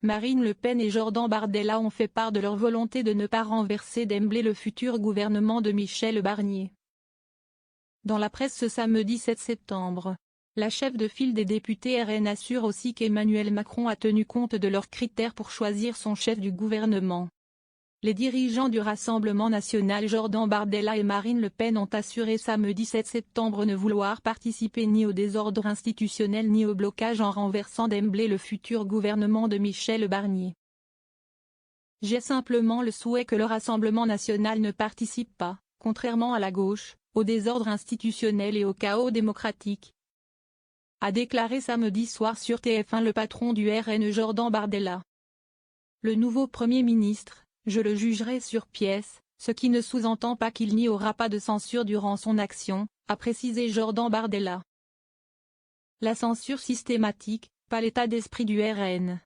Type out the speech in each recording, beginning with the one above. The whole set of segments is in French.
Marine Le Pen et Jordan Bardella ont fait part de leur volonté de ne pas renverser d'emblée le futur gouvernement de Michel Barnier. Dans la presse ce samedi 7 septembre, la chef de file des députés RN assure aussi qu'Emmanuel Macron a tenu compte de leurs critères pour choisir son chef du gouvernement. Les dirigeants du Rassemblement national Jordan Bardella et Marine Le Pen ont assuré samedi 7 septembre ne vouloir participer ni au désordre institutionnel ni au blocage en renversant d'emblée le futur gouvernement de Michel Barnier. J'ai simplement le souhait que le Rassemblement national ne participe pas, contrairement à la gauche, au désordre institutionnel et au chaos démocratique, a déclaré samedi soir sur TF1 le patron du RN Jordan Bardella. Le nouveau Premier ministre, je le jugerai sur pièce, ce qui ne sous-entend pas qu'il n'y aura pas de censure durant son action, a précisé Jordan Bardella. La censure systématique, pas l'état d'esprit du RN.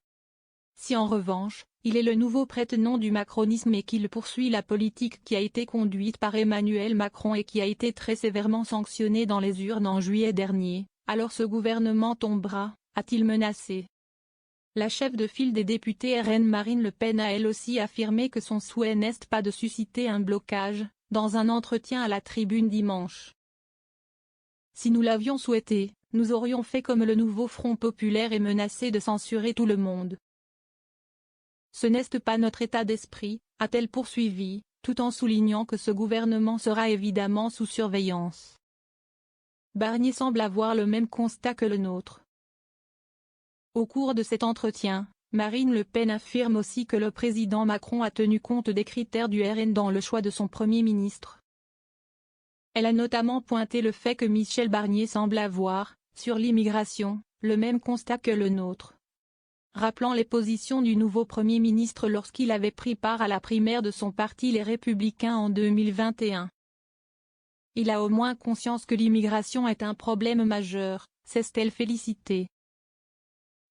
Si en revanche, il est le nouveau prête-nom du macronisme et qu'il poursuit la politique qui a été conduite par Emmanuel Macron et qui a été très sévèrement sanctionnée dans les urnes en juillet dernier, alors ce gouvernement tombera, a-t-il menacé. La chef de file des députés RN Marine Le Pen a elle aussi affirmé que son souhait n'est pas de susciter un blocage, dans un entretien à la Tribune dimanche. Si nous l'avions souhaité, nous aurions fait comme le nouveau Front populaire et menacé de censurer tout le monde. Ce n'est pas notre état d'esprit, a-t-elle poursuivi, tout en soulignant que ce gouvernement sera évidemment sous surveillance. Barnier semble avoir le même constat que le nôtre. Au cours de cet entretien, Marine Le Pen affirme aussi que le président Macron a tenu compte des critères du RN dans le choix de son Premier ministre. Elle a notamment pointé le fait que Michel Barnier semble avoir, sur l'immigration, le même constat que le nôtre. Rappelant les positions du nouveau Premier ministre lorsqu'il avait pris part à la primaire de son parti Les Républicains en 2021. Il a au moins conscience que l'immigration est un problème majeur, s'est-elle félicitée.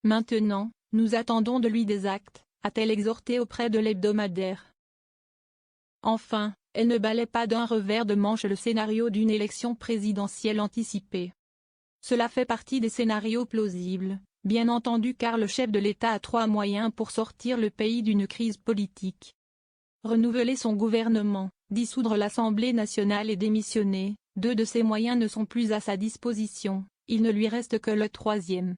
Maintenant, nous attendons de lui des actes, a-t-elle exhorté auprès de l'hebdomadaire. Enfin, elle ne balaie pas d'un revers de manche le scénario d'une élection présidentielle anticipée. Cela fait partie des scénarios plausibles, bien entendu car le chef de l'État a 3 moyens pour sortir le pays d'une crise politique. Renouveler son gouvernement, dissoudre l'Assemblée nationale et démissionner, 2 de ces moyens ne sont plus à sa disposition, il ne lui reste que le 3e.